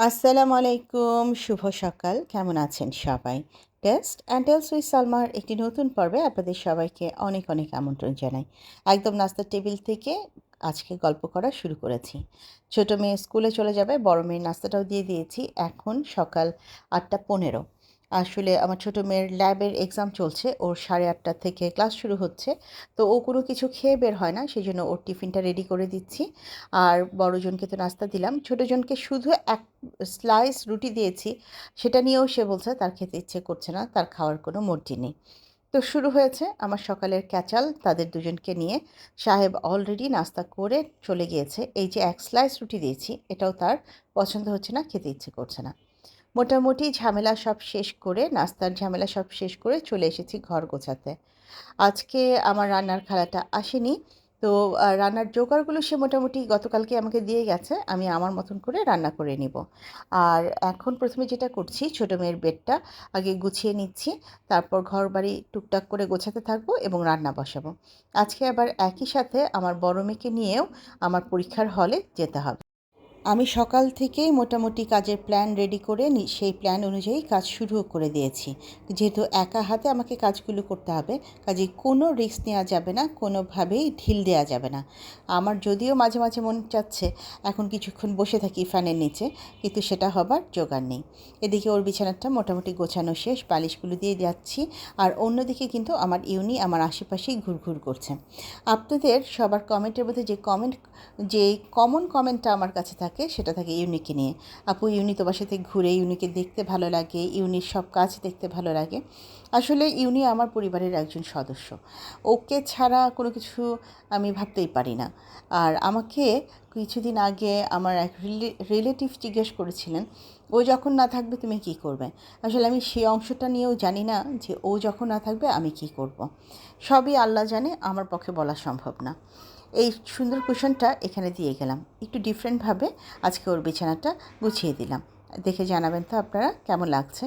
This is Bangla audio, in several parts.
আসসালামু আলাইকুম, শুভ সকাল। কেমন আছেন সবাই? টেস্ট অ্যান্ড টেলস উইথ সালমার একটি নতুন পর্বে আপনাদের সবাইকে অনেক অনেক আমন্ত্রণ জানাই। একদম নাস্তার টেবিল থেকে আজকে গল্প করা শুরু করেছি। ছোট মেয়ে স্কুলে চলে যাবে, বড় মেয়ের নাস্তাটাও দিয়ে দিয়েছি। এখন সকাল ৮:১৫। আসলে আমার ছোট মেয়ের ল্যাবের এক্সাম চলছে, ওর ৮:৩০ থেকে ক্লাস শুরু হচ্ছে। তো ও কোনো কিছু খেয়ে বের হয় না, সেজন্য ওর টিফিনটা রেডি করে দিচ্ছি। আর বড়জনকে তো নাস্তা দিলাম, ছোটজনকে শুধু এক স্লাইস রুটি দিয়েছি। সেটা নিয়েও সে বলছে তার খেতে ইচ্ছে করছে না, তার খাওয়ার কোনো মর্জি নেই। তো শুরু হয়েছে আমার সকালের ক্যাচাল তাদের দুজনকে নিয়ে। সাহেব অলরেডি নাস্তা করে চলে গিয়েছে। এই যে এক স্লাইস রুটি দিয়েছি, এটাও তার পছন্দ হচ্ছে না, খেতে ইচ্ছে করছে না। মোটামুটি ঝামেলা সব শেষ করে, নাস্তার ঝামেলা সব শেষ করে চলে এসেছি ঘর গোছাতে। আজকে আমার রান্নার খালাটা আসেনি। তো রান্নার জোগাড়গুলো সে মোটামুটি গতকালকে আমাকে দিয়ে গেছে। আমি আমার মতন করে রান্না করে নিব। আর এখন প্রথমে যেটা করছি, ছোটো মেয়ের বেডটা আগে গুছিয়ে নিচ্ছি। তারপর ঘরবাড়ি টুকটাক করে গোছাতে থাকবো এবং রান্না বসাবো। আজকে আবার একই সাথে আমার বড় মেয়েকে নিয়েও আমার পরীক্ষার হলে যেতে হবে। আমি সকাল থেকেই মোটামুটি কাজের প্ল্যান রেডি করে সেই প্ল্যান অনুযায়ী কাজ শুরুও করে দিয়েছি। যেহেতু একা হাতে আমাকে কাজগুলো করতে হবে, কাজেই কোনো রিস্ক নেওয়া যাবে না, কোনোভাবেই ঢিল দেওয়া যাবে না। আমার যদিও মাঝে মাঝে মন চাচ্ছে এখন কিছুক্ষণ বসে থাকি ফ্যানের নিচে, কিন্তু সেটা হবার জোগাড় নেই। এদিকে ওর বিছানাটা মোটামুটি গোছানো শেষ, বালিশগুলো দিয়ে যাচ্ছি। আর অন্যদিকে কিন্তু আমার ইউনি আমার আশেপাশেই ঘুরঘুর করছে। আপনাদের সবার কমেন্টের মধ্যে যে কমন কমেন্টটা আমার কাছে থাকে, সেটা থাকে ইউনিকে নিয়ে। আপু, ইউনি তোমার সাথে ঘুরে, ইউনিকে দেখতে ভালো লাগে, ইউনির সব কাজ দেখতে ভালো লাগে। আসলে ইউনি আমার পরিবারের একজন সদস্য। ওকে ছাড়া কোনো কিছু আমি ভাবতেই পারি না। আর আমাকে কিছুদিন আগে আমার এক রিলেটিভ জিজ্ঞেস করেছিলেন, ও যখন না থাকবে তুমি কি করবে। আসলে আমি সেই অংশটা নিয়েও জানি না যে ও যখন না থাকবে আমি কি করব। সবই আল্লাহ জানে, আমার পক্ষে বলা সম্ভব না। এই সুন্দর কুশনটা এখানে দিয়ে গেলাম, একটু ডিফারেন্টভাবে আজকে ওর বিছানাটা গুছিয়ে দিলাম। দেখে জানাবেন তো আপনারা কেমন লাগছে।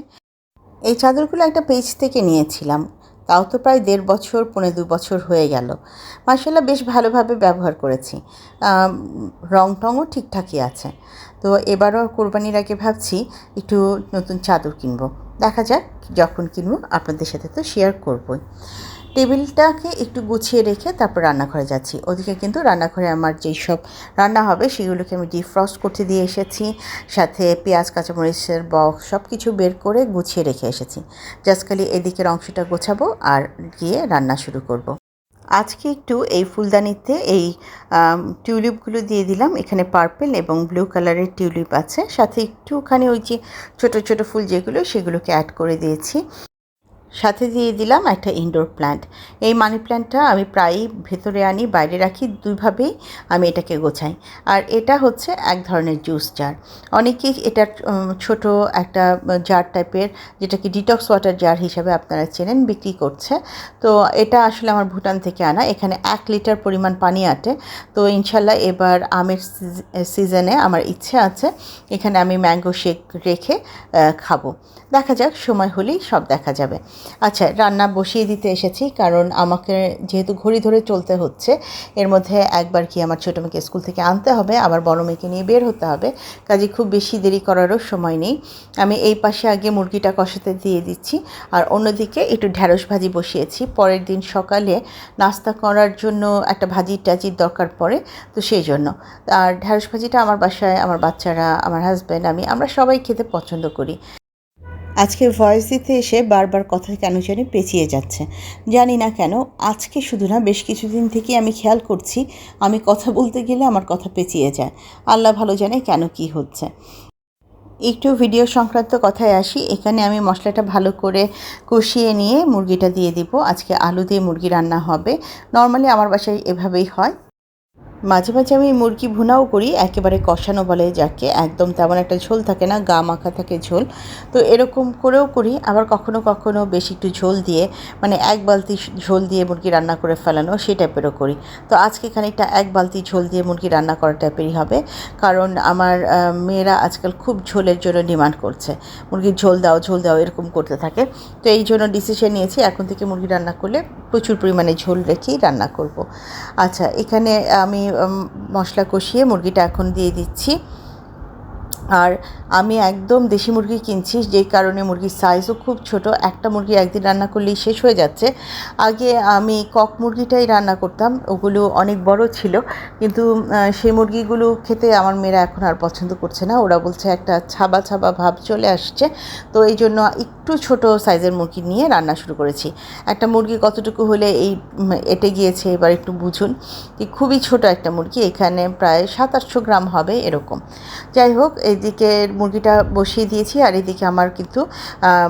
এই চাদরগুলো একটা পেজ থেকে নিয়েছিলাম, তাও তো প্রায় ১.৫ বছর, ২.৫ বছর হয়ে গেল। মাশাআল্লাহ বেশ ভালোভাবে ব্যবহার করেছি। রং টংও ঠিকঠাকই আছে। তো এবারও কোরবানির আগে ভাবছি একটু নতুন চাদর কিনবো। দেখা যাক, যখন কিনবো আপনাদের সাথে তো শেয়ার করবই। টেবিলটাকে একটু গুছিয়ে রেখে তারপর রান্নাঘরে যাচ্ছি। ওদিকে কিন্তু রান্নাঘরে আমার যেই সব রান্না হবে সেগুলোকে আমি ডিফ্রস্ট করতে দিয়ে এসেছি। সাথে পেঁয়াজ, কাঁচামরিচের বক্স সব কিছু বের করে গুছিয়ে রেখে এসেছি। জাস্ট খালি এদিকের অংশটা গোছাবো আর গিয়ে রান্না শুরু করব। আজকে একটু এই ফুলদানিতে এই টিউলিপগুলো দিয়ে দিলাম। এখানে পার্পল এবং ব্লু কালারের টিউলিপ আছে, সাথে একটুখানি ওই যে ছোটো ছোটো ফুল যেগুলো, সেগুলোকে অ্যাড করে দিয়েছি। সাথে দিয়ে দিলাম একটা ইনডোর প্ল্যান্ট। এই মানি প্ল্যান্টটা আমি প্রায়ই ভেতরে আনি, বাইরে রাখি, দুইভাবেই আমি এটাকে গোছাই। আর এটা হচ্ছে এক ধরনের জুস জার। অনেকেই এটা ছোট একটা জার টাইপের, যেটাকে ডিটক্স ওয়াটার জার হিসাবে আপনারা চেনেন, বিক্রি করছে। তো এটা আসলে আমার ভুটান থেকে আনা। এখানে ১ লিটার পরিমাণ পানি আটে। তো ইনশাল্লাহ এবার আমের সিজনে আমার ইচ্ছে আছে এখানে আমি ম্যাঙ্গো শেক রেখে খাবো। দেখা যাক, সময় হলেই সব দেখা যাবে। আচ্ছা, রান্না বসিয়ে দিতে এসেছি, কারণ আমাকে যেহেতু ঘড়ি ধরে চলতে হচ্ছে, এর মধ্যে একবার কি আমার ছোটো মেয়েকে স্কুল থেকে আনতে হবে, আবার বড় মেয়েকে নিয়ে বের হতে হবে। কাজে খুব বেশি দেরি করারও সময় নেই। আমি এই পাশে আগে মুরগিটা কষাতে দিয়ে দিচ্ছি, আর অন্যদিকে একটু ঢ্যাঁড়স ভাজি বসিয়েছি। পরের দিন সকালে নাস্তা করার জন্য একটা ভাজি টাজির দরকার পড়ে, তো সেই জন্য। আর ঢ্যাঁড়স ভাজিটা আমার বাসায় আমার বাচ্চারা, আমার হাজব্যান্ড, আমরা সবাই খেতে পছন্দ করি। আজকে ভয়েস দিতে এসে বারবার কথা কেন জানি পেঁচিয়ে যাচ্ছে, জানি না কেন। আজকে শুধু না, বেশ কিছুদিন থেকেই আমি খেয়াল করছি আমি কথা বলতে গেলে আমার কথা পেঁচিয়ে যায়। আল্লাহ ভালো জানে কেন কি হচ্ছে। একটু ভিডিও সংক্রান্ত কথায় আসি। এখানে আমি মশলাটা ভালো করে কষিয়ে নিয়ে মুরগিটা দিয়ে দিব। আজকে আলু দিয়ে মুরগি রান্না হবে। নর্মালি আমার বাসায় এভাবেই হয়। মাঝে মাঝে আমি মুরগি ভুনাও করি, একেবারে কষানো বলে যাকে, একদম তেমন একটা ঝোল থাকে না, গা মাখা থাকে ঝোল। তো এরকম করেও করি। আবার কখনো কখনো বেশি একটু ঝোল দিয়ে, মানে ১ বালতি ঝোল দিয়ে মুরগি রান্না করে ফেলানো, সেই টাইপেরও করি। তো আজকে খানিকটা ১ বালতি ঝোল দিয়ে মুরগি রান্না করা টাইপেরই হবে, কারণ আমার মেয়েরা আজকাল খুব ঝোলের জন্য ডিমান্ড করছে, মুরগির ঝোল দাও ঝোল দাও এরকম করতে থাকে। তো এই জন্য ডিসিশন নিয়েছি এখন থেকে মুরগি রান্না করলে প্রচুর পরিমাণে ঝোল রেখেই রান্না করব। আচ্ছা, এখানে আমি মশলা কষিয়ে মুরগিটা এখন দিয়ে দিচ্ছি। আর আমি একদম দেশি মুরগি কিনছি, যেই কারণে মুরগির সাইজও খুব ছোট। একটা মুরগি একদিন রান্না করলেই শেষ হয়ে যাচ্ছে। আগে আমি কক মুরগিটাই রান্না করতাম, ওগুলো অনেক বড় ছিল, কিন্তু সেই মুরগিগুলো খেতে আমার মেয়েরা এখন আর পছন্দ করছে না। ওরা বলছে একটা ছাবা ছাবা ভাব চলে আসছে। তো এই জন্য একটু ছোট সাইজের মুরগি নিয়ে রান্না শুরু করেছি। একটা মুরগি কতটুকু হলে এই এঁটে গিয়েছে এবার একটু বুঝুন। খুবই ছোট একটা মুরগি, এখানে প্রায় 700-800 গ্রাম হবে এরকম। যাই হোক, এইদিকে মুরগিটা বসিয়ে দিয়েছি, আর এদিকে আমার কিন্তু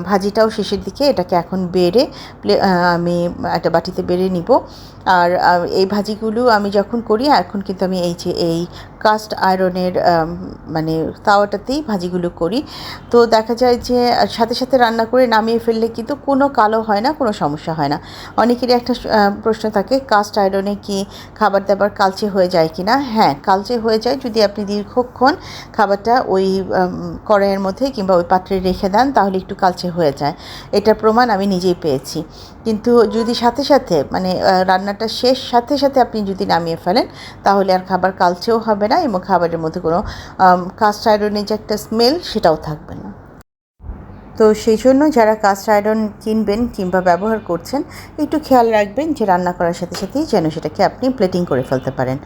ভাজিটাও শেষের দিকে। এটাকে এখন বেড়ে আমি একটা বাটিতে বেড়ে নিব। আর এই ভাজিগুলো আমি যখন করি এখন কিন্তু আমি এই কাস্ট আয়রনের মানে তাওয়াটাতেই ভাজিগুলো করি। তো দেখা যায় যে সাথে সাথে রান্না করে নামিয়ে ফেললে কিন্তু কোনো কালো হয় না, কোনো সমস্যা হয় না। অনেকেরই একটা প্রশ্ন থাকে, কাস্ট আয়রনে কি খাবার দাবার কালচে হয়ে যায় কি না? হ্যাঁ, কালচে হয়ে যায় যদি আপনি দীর্ঘক্ষণ খাবারটা ওই কড়াইয়ের মধ্যে কিংবা ওই পাত্রে রেখে দেন, তাহলে একটু কালচে হয়ে যায়। এটার প্রমাণ আমি নিজেই পেয়েছি। কিন্তু যদি সাথে সাথে মানে রান্নাটা শেষ সাথে সাথে আপনি যদি নামিয়ে ফেলেন, তাহলে আর খাবার কালচেও হবে না এবং খাবারের মধ্যে কোনো কাস্ট আয়রনের যে একটা স্মেল সেটাও থাকবে না। তো সেই জন্য যারা কাস্ট আয়রন কিনবেন কিংবা ব্যবহার করছেন, একটু খেয়াল রাখবেন যে রান্না করার সাথে সাথেই যেন সেটাকে আপনি প্লেটিং করে ফেলতে পারেন।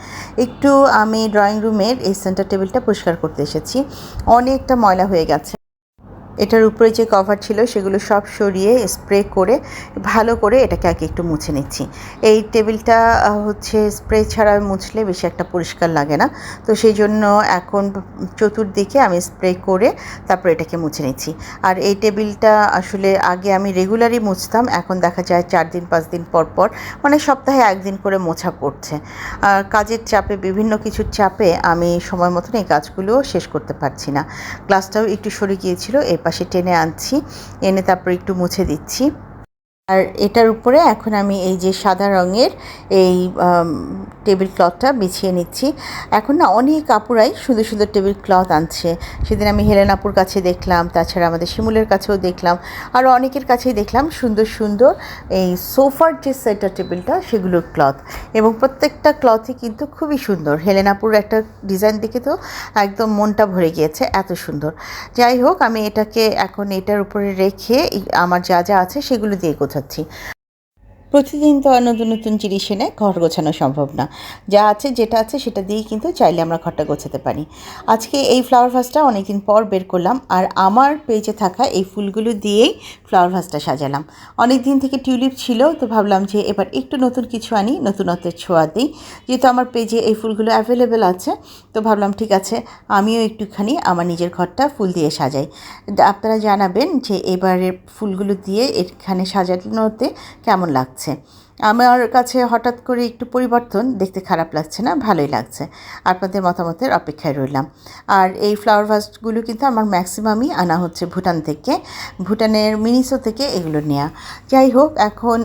একটু আমি ড্রয়িং রুমের এই সেন্টার টেবিলটা পরিষ্কার করতে এসেছি, অনেকটা ময়লা হয়ে গেছে। এটার উপরে যে কভার ছিল সেগুলো সব সরিয়ে স্প্রে করে ভালো করে এটাকে আগে একটু মুছে নিচ্ছি। এই টেবিলটা হচ্ছে স্প্রে ছাড়া মুছলে বেশি একটা পরিষ্কার লাগে না, তো সেই জন্য এখন চতুর্দিকে আমি স্প্রে করে তারপর এটাকে মুছে নিচ্ছি। আর এই টেবিলটা আসলে আগে আমি রেগুলারই মুছতাম, এখন দেখা যায় 4 দিন 5 দিন পর পর, মানে সপ্তাহে একদিন করে মোছা পড়ছে। আর কাজের চাপে, বিভিন্ন কিছুর চাপে আমি সময় মতন এই কাজগুলো শেষ করতে পারছি না। গ্লাসটাও একটু সরে গিয়েছিল, এর পাশে টেনে আনছি, এনে তারপর একটু মুছে দিচ্ছি। আর এটার উপরে এখন আমি এই যে সাদা রঙের এই টেবিল ক্লথটা বিছিয়ে নিচ্ছি। এখন না অনেক আপুরাই সুন্দর সুন্দর টেবিল ক্লথ আনছে। সেদিন আমি হেলেন আপুর কাছে দেখলাম, তাছাড়া আমাদের শিমুলের কাছেও দেখলাম, আরও অনেকের কাছেই দেখলাম সুন্দর সুন্দর এই সোফার যে সেন্টার টেবিলটা সেগুলোর ক্লথ, এবং প্রত্যেকটা ক্লথই কিন্তু খুবই সুন্দর। হেলেন আপুর একটা ডিজাইন দেখে তো একদম মনটা ভরে গিয়েছে, এত সুন্দর। যাই হোক, আমি এটাকে এখন এটার উপরে রেখে আমার যা যা আছে সেগুলো দিয়ে গোছাচ্ছি। প্রতিদিন তো আর নতুন নতুন জিনিস এনে ঘর গোছানো সম্ভব না। যা আছে যেটা আছে সেটা দিয়েই কিন্তু চাইলে আমরা ঘরটা গোছাতে পারি। আজকে এই ফ্লাওয়ার ভাসটা অনেকদিন পর বের করলাম, আর আমার পেজে থাকা এই ফুলগুলো দিয়েই ফ্লাওয়ার ভাসটা সাজালাম। অনেক দিন থেকে টিউলিপ ছিল, তো ভাবলাম যে এবার একটু নতুন কিছু আনি, নতুনত্বের ছোঁয়া দিই। যেহেতু আমার পেজে এই ফুলগুলো অ্যাভেলেবেল আছে, তো ভাবলাম ঠিক আছে আমিও একটুখানি আমার নিজের ঘরটা ফুল দিয়ে সাজাই। আপনারা জানাবেন যে এবারের ফুলগুলো দিয়ে এখানে সাজানোতে কেমন লাগছে। আমার কাছে হঠাৎ করে একটু পরিবর্তন, দেখতে খারাপ লাগছে না, ভালোই লাগছে। আপনাদের মতামতের অপেক্ষায় রইলাম। আর এই ফ্লাওয়ার ভাসগুলো কিন্তু আমার ম্যাক্সিমামই আনা হচ্ছে ভুটান থেকে, ভুটানের মিনিসো থেকে এগুলো নেওয়া। যাই হোক, এখন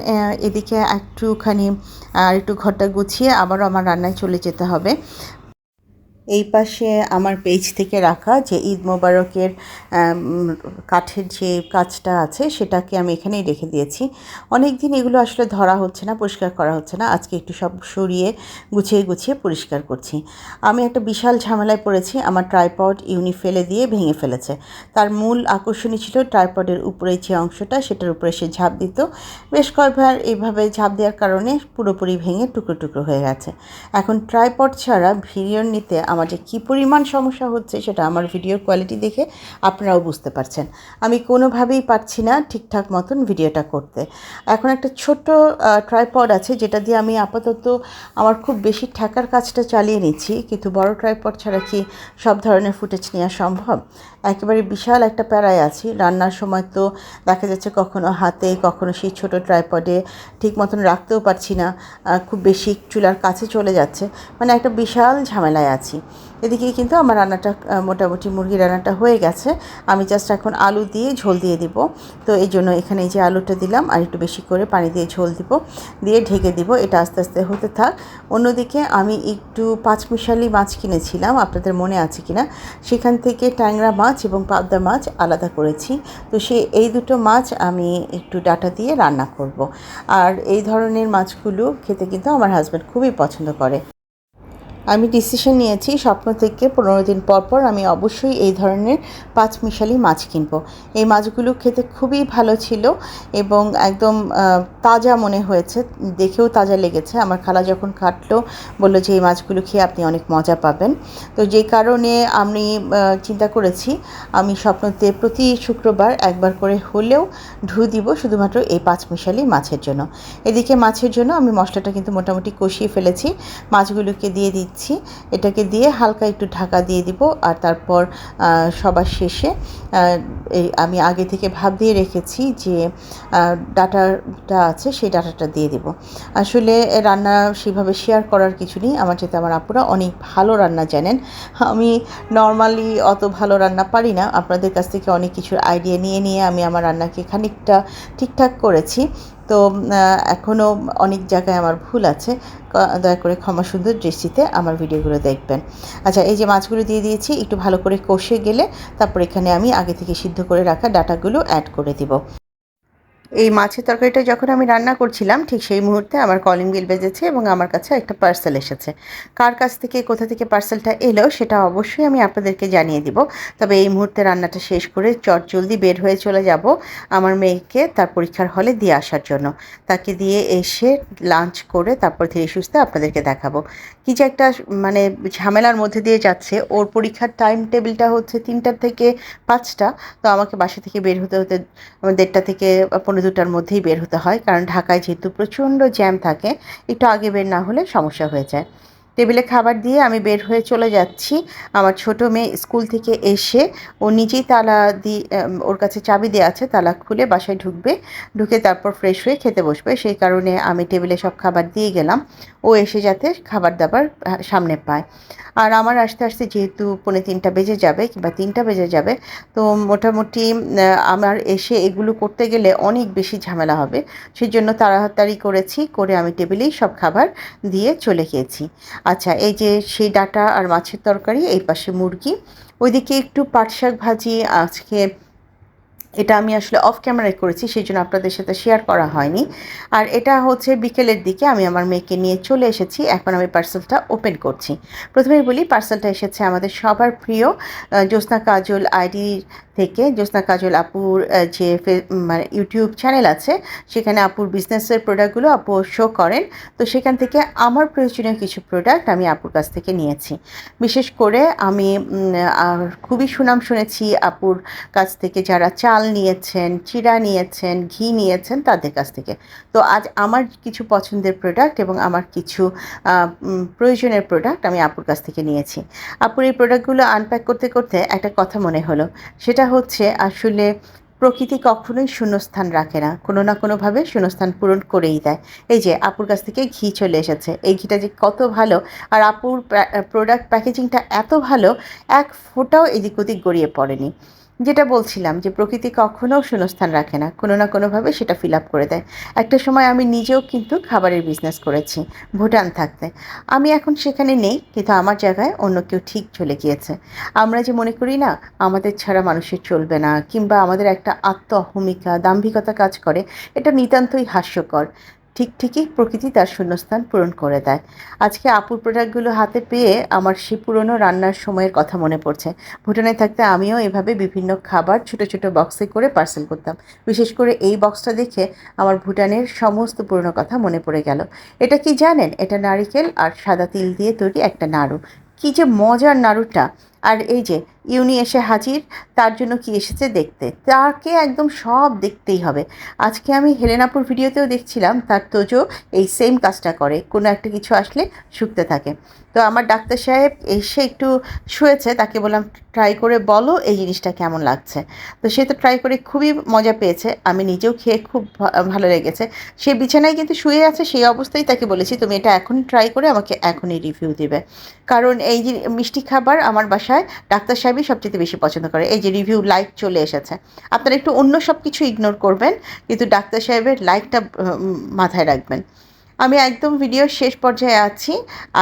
এদিকে একটুখানি আর একটু ঘরটা গুছিয়ে আবারও আমার রান্নায় চলে যেতে হবে। এই পাশে আমার পেজ থেকে রাখা যে ঈদ মোবারকের কাঠের যে কাজটা আছে সেটাকে আমি এখানেই রেখে দিয়েছি। অনেক দিন এগুলো আসলে ধরা হচ্ছে না, পরিষ্কার করা হচ্ছে না। আজকে একটু সব সরিয়ে গুছিয়ে গুছিয়ে পরিষ্কার করছি। আমি একটা বিশাল ঝামেলায় পড়েছি, আমার ট্রাইপড ইউনি ফেলে দিয়ে ভেঙে ফেলেছে। তার মূল আকর্ষণই ছিল ট্রাইপডের উপরে যে অংশটা, সেটার উপরে সে ঝাঁপ দিত। বেশ কয়েকবার এইভাবে ঝাঁপ দেওয়ার কারণে পুরোপুরি ভেঙে টুকরো টুকরো হয়ে গেছে। এখন ট্রাইপড ছাড়া ভিডিও নিতে আমার যে কী পরিমাণ সমস্যা হচ্ছে সেটা আমার ভিডিওর কোয়ালিটি দেখে আপনারাও বুঝতে পারছেন। আমি কোনোভাবেই পারছি না ঠিকঠাক মতন ভিডিওটা করতে। এখন একটা ছোট্ট ট্রাইপড আছে যেটা দিয়ে আমি আপাতত আমার খুব বেশি ঠেকার কাজটা চালিয়ে নিচ্ছি, কিন্তু বড় ট্রাইপড ছাড়া কি সব ধরনের ফুটেজ নেওয়া সম্ভব? একেবারে বিশাল একটা প্যারায় আছি। রান্নার সময় তো দেখা যাচ্ছে কখনো হাতে, কখনো সেই ছোটো ট্রাইপডে ঠিক মতন রাখতেও পারছি না, খুব বেশি চুলার কাছে চলে যাচ্ছে, মানে একটা বিশাল ঝামেলায় আছি। এদিকে কিন্তু আমার রান্নাটা মোটামুটি মুরগি রান্নাটা হয়ে গেছে। আমি জাস্ট এখন আলু দিয়ে ঝোল দিয়ে দিব। তো এই জন্য এখানে এই যে আলুটা দিলাম, আর একটু বেশি করে পানি দিয়ে ঝোল দিব, দিয়ে ঢেকে দিব। এটা আস্তে আস্তে হতে থাক। অন্যদিকে আমি একটু পাঁচমিশালি মাছ কিনেছিলাম, আপনাদের মনে আছে কিনা, সেখান থেকে ট্যাংরা মাছ এবং পাবদা মাছ আলাদা করেছি। তো এই দুটো মাছ আমি একটু ডাঁটা দিয়ে রান্না করব। আর এই ধরনের মাছগুলো খেতে কিন্তু আমার হাজব্যান্ড খুবই পছন্দ করে। আমি ডিসিশন নিয়েছি স্বপ্ন থেকে 15 দিন পর পর আমি অবশ্যই এই ধরনের পাঁচমিশালি মাছ কিনবো। এই মাছগুলো খেতে খুবই ভালো ছিল এবং একদম তাজা মনে হয়েছে, দেখেও তাজা লেগেছে। আমার খালা যখন কাটলো বললো যে এই মাছগুলো খেয়ে আপনি অনেক মজা পাবেন। তো যে কারণে আমি চিন্তা করেছি আমি স্বপ্নতে প্রতি শুক্রবার একবার করে হলেও ঢু দিব শুধুমাত্র এই পাঁচমিশালি মাছের জন্য। এদিকে মাছের জন্য আমি মশলাটা কিন্তু মোটামুটি কষিয়ে ফেলেছি, মাছগুলোকে দিয়ে দিচ্ছি। এটাকে দিয়ে হালকা একটু ঢাকা দিয়ে দিব আর তারপর সবার শেষে এই আমি আগে থেকে ভাপ দিয়ে রেখেছি যে ডাটাটা আছে সেই ডাটাটা দিয়ে দিব। আসলে রান্না সেভাবে শেয়ার করার কিছু নেই, আমার চাইতে আমার আপুরা অনেক ভালো রান্না জানেন। আমি নর্মালি অত ভালো রান্না পারি না, আপনাদের কাছ থেকে অনেক কিছুর আইডিয়া নিয়ে নিয়ে আমি আমার রান্নাকে খানিকটা ঠিকঠাক করেছি। তো এখনও অনেক জায়গায় আমার ভুল আছে, দয়া করে ক্ষমা সুন্দর দৃষ্টিতে আমার ভিডিওগুলো দেখবেন। আচ্ছা, এই যে মাছগুলো দিয়ে দিয়েছি, একটু ভালো করে কষে গেলে তারপর এখানে আমি আগে থেকে সিদ্ধ করে রাখা ডাটাগুলো অ্যাড করে দিব। এই মাছের তরকারিটা যখন আমি রান্না করছিলাম ঠিক সেই মুহূর্তে আমার কলিং বেল বেজেছে এবং আমার কাছে একটা পার্সেল এসেছে। কার কাছ থেকে কোথা থেকে পার্সেলটা এলো সেটা অবশ্যই আমি আপনাদেরকে জানিয়ে দিব। তবে এই মুহূর্তে রান্নাটা শেষ করে চটজলদি বের হয়ে চলে যাব আমার মেয়েকে তার পরীক্ষার হলে দিয়ে আসার জন্য। তাকে দিয়ে এসে লাঞ্চ করে তারপর ধীরে সুস্থে আপনাদেরকে দেখাবো। কী যে একটা মানে ঝামেলার মধ্যে দিয়ে যাচ্ছে। ওর পরীক্ষার টাইম টেবিলটা হচ্ছে 3টা থেকে 5টা। তো আমাকে বাসা থেকে বের হতে হতে 1:30 থেকে 2:45টার মধ্যেই বের হতে হয়, কারণ ঢাকায় যেহেতু প্রচণ্ড জ্যাম থাকে, একটু আগে বের না হলে সমস্যা হয়ে যায়। টেবিলে খাবার দিয়ে আমি বের হয়ে চলে যাচ্ছি। আমার ছোট মেয়ে স্কুল থেকে এসে ও নিজেই তালা দিয়ে, ওর কাছে চাবি দেওয়া আছে, তালা খুলে বাসায় ঢুকবে, ঢুকে তারপর ফ্রেশ হয়ে খেতে বসবে। সেই কারণে আমি টেবিলে সব খাবার দিয়ে গেলাম, ও এসে যাতে খাবার দাবার সামনে পায়। আর আমার আসতে আসতে যেহেতু 2:45 বেজে যাবে কিংবা 3টা বেজে যাবে, তো মোটামুটি আমার এসে এগুলো করতে গেলে অনেক বেশি ঝামেলা হবে। সেজন্য তাড়াতাড়ি করেছি, করে আমি টেবিলেই সব খাবার দিয়ে চলে গিয়েছি। আচ্ছা, এই যে সেই ডাটা আর মাছের তরকারি, এই পাশে মুরগি, ওইদিকে একটু পাট শাক ভাজি আজকে, এটা আমি আসলে অফ ক্যামেরায় করেছি, সেই জন্য আপনাদের সাথে শেয়ার করা হয়নি। আর এটা হচ্ছে বিকেলের দিকে আমি আমার মেয়েকে নিয়ে চলে এসেছি, এখন আমি পার্সেলটা ওপেন করছি। প্রথমেই বলি পার্সেলটা এসেছে আমাদের সবার প্রিয় জ্যোৎস্না কাজল আইডি থেকে। জ্যোৎস্না কাজল আপুর যে মানে ইউটিউব চ্যানেল আছে, সেখানে আপুর বিজনেসের প্রোডাক্টগুলো আপু শো করেন। তো সেখান থেকে আমার প্রয়োজনীয় কিছু প্রোডাক্ট আমি আপুর কাছ থেকে নিয়েছি। বিশেষ করে আমি খুবই সুনাম শুনেছি আপুর কাছ থেকে, যারা চাল নিয়েছেন, চিড়া নিয়েছেন, ঘি নিয়েছেন তাদের কাছ থেকে। তো আজ আমার কিছু পছন্দের প্রোডাক্ট এবং আমার কিছু প্রয়োজনের প্রোডাক্ট আমি আপুর কাছ থেকে নিয়েছি। আপুর এই প্রোডাক্টগুলো আনপ্যাক করতে করতে একটা কথা মনে হলো, সেটা হচ্ছে আসলে প্রকৃতি কখনোই শূন্যস্থান রাখে না, কোনো না কোনোভাবে শূন্যস্থান পূরণ করেই দেয়। এই যে আপুর কাছ থেকে ঘি চলে এসেছে, এই ঘিটা যে কত ভালো, আর আপুর প্রোডাক্ট প্যাকেজিংটা এত ভালো, এক ফোঁটাও এদিক ওদিক গড়িয়ে পড়েনি। যেটা বলছিলাম যে প্রকৃতি কখনও শূন্যস্থান রাখে না, কোনো না কোনোভাবে সেটা ফিল আপ করে দেয়। একটা সময় আমি নিজেও কিন্তু খাবারের বিজনেস করেছি ভুটান থাকতে। আমি এখন সেখানে নেই, কিন্তু আমার জায়গায় অন্য কেউ ঠিক চলে গিয়েছে। আমরা যে মনে করি না আমাদের ছাড়া মানুষের চলবে না, কিংবা আমাদের একটা আত্ম অহমিকা দাম্ভিকতা কাজ করে, এটা নিতান্তই হাস্যকর। ঠিকই প্রকৃতি তার শূন্যস্থান পূরণ করে দেয়। আজকে আপুর প্রোডাক্টগুলো হাতে পেয়ে আমার সেই পুরনো রান্নার সময়ের কথা মনে পড়ছে। ভুটানে থাকতে আমিও এভাবে বিভিন্ন খাবার ছোট ছোট বক্সে করে পার্সেল করতাম। বিশেষ করে এই বক্সটা দেখে আমার ভুটানের সমস্ত পুরনো কথা মনে পড়ে গেল। এটা কি জানেন? এটা নারিকেল আর সাদা তিল দিয়ে তৈরি একটা নাড়ু। কী যে মজার নাড়ুটা! আর এই যে ইউনি এসে হাজির, তার জন্য কি এসেছে দেখতে, তাকে একদম সব দেখতেই হবে। আজকে আমি হেলেনাপুর ভিডিওতেও দেখছিলাম তার তোজো এই সেম কাজটা করে, কোনো একটা কিছু আসলে শুকতে থাকে। তো আমার ডাক্তার সাহেব এসে একটু শুয়েছে, তাকে বললাম ট্রাই করে বলো এই জিনিসটা কেমন লাগছে। তো সে তো ট্রাই করে খুবই মজা পেয়েছে, আমি নিজেও খেয়ে খুব ভালো লেগেছে। সে বিছানায় কিন্তু শুয়ে আছে, সেই অবস্থায় তাকে বলেছি তুমি এটা এখনই ট্রাই করে আমাকে এখনই রিভিউ দিবে, কারণ এই যে মিষ্টি খাবার আমার বাসায় ডাক্তার সাহেবই সবচেয়ে বেশি পছন্দ করে। এই যে রিভিউ লাইক চলে এসেছে, আপনারা একটু অন্য সব কিছু ইগনোর করবেন, কিন্তু ডাক্তার সাহেবের লাইকটা মাথায় রাখবেন। আমি একদম ভিডিওর শেষ পর্যায়ে আছি।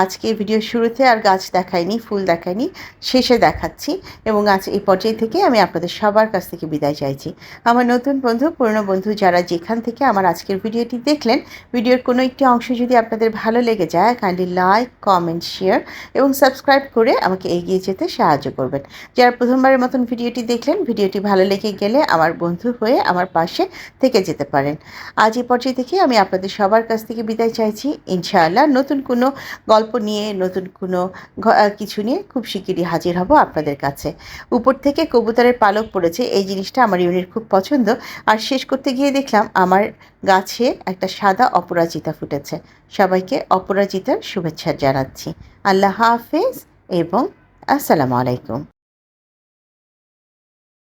আজকে ভিডিওর শুরুতে আর গাছ দেখাইনি, ফুল দেখাইনি, শেষে দেখাচ্ছি এবং আজ এই পর্যায় থেকে আমি আপনাদের সবার কাছ থেকে বিদায় চাইছি। আমার নতুন বন্ধু, পুরনো বন্ধু যারা যেখান থেকে আমার আজকের ভিডিওটি দেখলেন, ভিডিওর কোনো একটি অংশ যদি আপনাদের ভালো লেগে যায়, কাইন্ডলি লাইক, কমেন্ট, শেয়ার এবং সাবস্ক্রাইব করে আমাকে এগিয়ে যেতে সাহায্য করবেন। যারা প্রথমবারের মতন ভিডিওটি দেখলেন, ভিডিওটি ভালো লেগে গেলে আমার বন্ধু হয়ে আমার পাশে থেকে যেতে পারেন। আজ এই পর্যায়ে থেকে আমি আপনাদের সবার কাছ থেকে বিদায় চাইছি। ইনশাআল্লাহ নতুন কোনো গল্প নিয়ে, নতুন কোনো কিছু নিয়ে খুব শিগগিরই হাজির হব আপনাদের কাছে। উপর থেকে কবুতরের পালক পড়েছে, এই জিনিসটা আমার ইউনির খুব পছন্দ। আর শেষ করতে গিয়ে দেখলাম আমার গাছে একটা সাদা অপরাজিতা ফুটেছে। সবাইকে অপরাজিতার শুভেচ্ছা জানাচ্ছি। আল্লাহ হাফেজ এবং আসসালামু আলাইকুম।